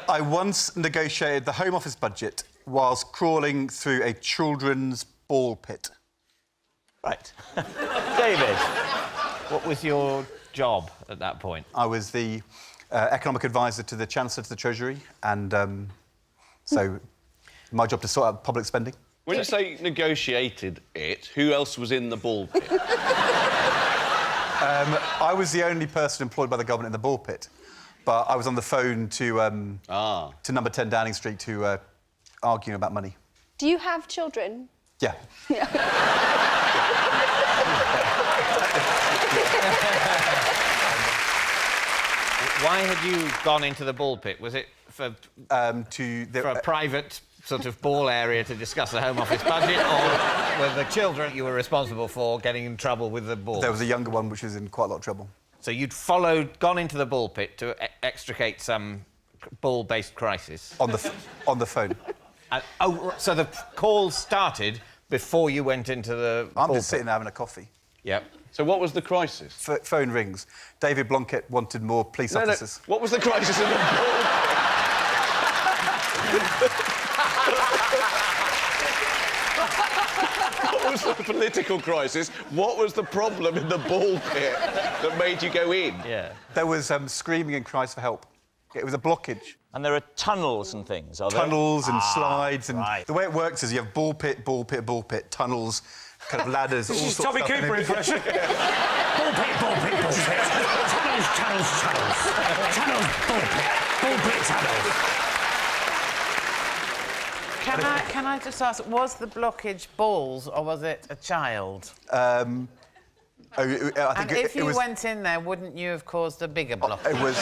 I once negotiated the Home Office budget whilst crawling through a children's ball pit. Right. David, what was your job at that point? I was the economic advisor to the Chancellor to the Treasury, and so my job to sort out public spending. When you say negotiated it, who else was in the ball pit? I was the only person employed by the government in the ball pit, but I was on the phone to number 10 Downing Street to arguing about money. Do you have children? Yeah. Why had you gone into the ball pit? Was it for a private sort of ball area to discuss the Home Office budget, or were the children you were responsible for getting in trouble with the ball? There was a younger one which was in quite a lot of trouble. So you'd gone into the ball pit to extricate some ball-based crisis? On the phone. So the call started before you went into the I'm just sitting there having a coffee. Yep. So what was the crisis? Phone rings. David Blunkett wanted more police officers. No. What was the crisis in the ball? What was the political crisis? What was the problem in the ball pit that made you go in? Yeah. There was screaming and cries for help. It was a blockage. And there are tunnels and things, are there? Tunnels and slides, and right. the way it works is you have ball pit, tunnels, kind of ladders, all sorts of Tommy stuff. Cooper impression. Ball pit. Tunnels. Tunnels, ball pit, tunnels. Can I just ask, was the blockage balls or was it a child? I think if you was, went in there, wouldn't you have caused a bigger blockage? It was...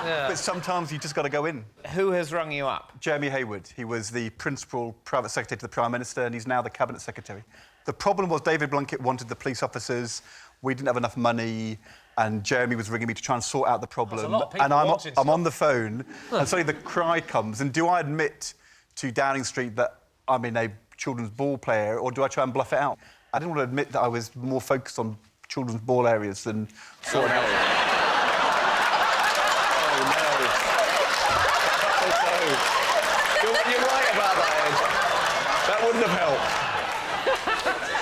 But sometimes you just got to go in. Who has rung you up? Jeremy Hayward. He was the principal private secretary to the Prime Minister, and he's now the Cabinet Secretary. The problem was David Blunkett wanted the police officers, we didn't have enough money, and Jeremy was ringing me to try and sort out the problem. And I'm on the phone, and suddenly the cry comes, and do I admit to Downing Street that I'm in a children's ball player, or do I try and bluff it out? I didn't want to admit that I was more focused on children's ball areas than sorting out... You're right about that, Ed. That wouldn't have helped.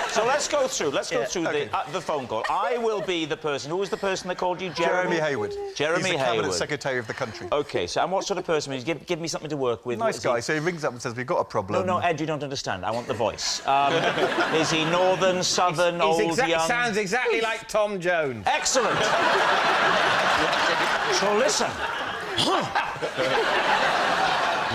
So let's go through the phone call. I will be the person... Who was the person that called you? Jeremy Hayward. Jeremy He's the Hayward. Cabinet Secretary of the country. OK, so and what sort of person is he? Give me something to work with. Nice guy. So he rings up and says, we've got a problem. No, Ed, you don't understand. I want the voice. Is he northern, southern, old, young? Sounds exactly like Tom Jones. Excellent. So listen.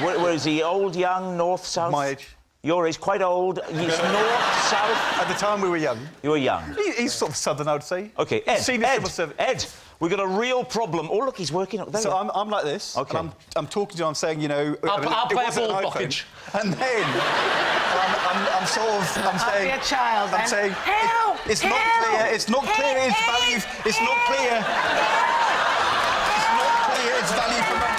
Where is he? Old, young, north, south? My age. Your age, quite old. He's north, south. At the time we were young. You were young. He's sort of southern, I would say. OK, Ed, Senior civil servant. Ed, we've got a real problem. Oh, look, he's working up there. So I'm like this, OK. and I'm talking to him, I'm saying, you know... I'll play a ball blockage. And then I'm saying... I'll be a child, I'm saying... Help! It's not clear, it's not clear, it's value... It's not clear. It's not clear, it's value for money.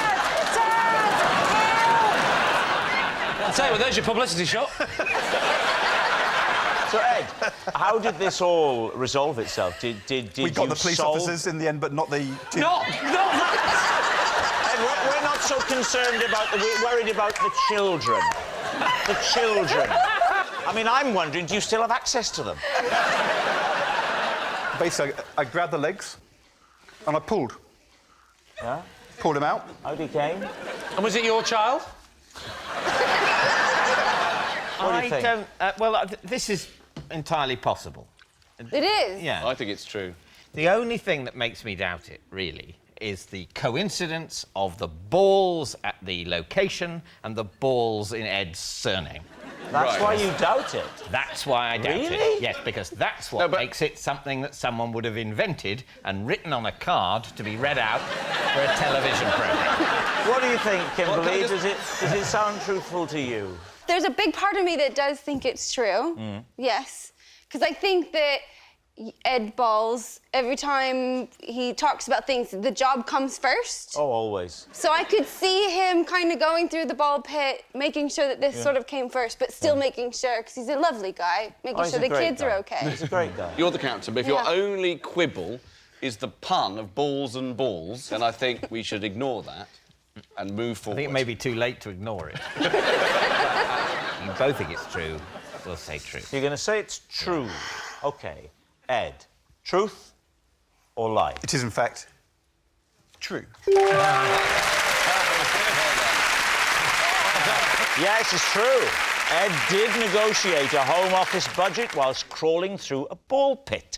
I'll tell you what, there's your publicity shot. So, Ed, how did this all resolve itself? Did we got the police officers in the end, but not the... Not that! Ed, we're not so concerned about we're worried about the children. The children. I mean, I'm wondering, do you still have access to them? Basically, I grabbed the legs, and I pulled. Yeah? Pulled him out. Out he came. And was it your child? What do you think? This is entirely possible. It is? Yeah. I think it's true. The only thing that makes me doubt it, really, is the coincidence of the balls at the location and the balls in Ed's surname. That's why you doubt it? That's why I doubt Really? it. Yes, because that's what but- makes it something that someone would have invented and written on a card to be read out for a television programme. What do you think, Kimberly? Well, Does it sound truthful to you? There's a big part of me that does think it's true. Yes. Because I think that Ed Balls, every time he talks about things, the job comes first. Oh, always. So I could see him kind of going through the ball pit, making sure that this sort of came first, but still making sure, because he's a lovely guy, making he's sure a the great kids guy. are okay. He's a great guy. You're the captain, but if your only quibble is the pun of balls and balls, then I think we should ignore that. and move I forward. think it may be too late to ignore it. You both think it's true. We'll say true. You're going to say it's true. OK. Ed, truth or lie? It is, in fact, true. Yes, it's true. Ed did negotiate a Home Office budget whilst crawling through a ball pit.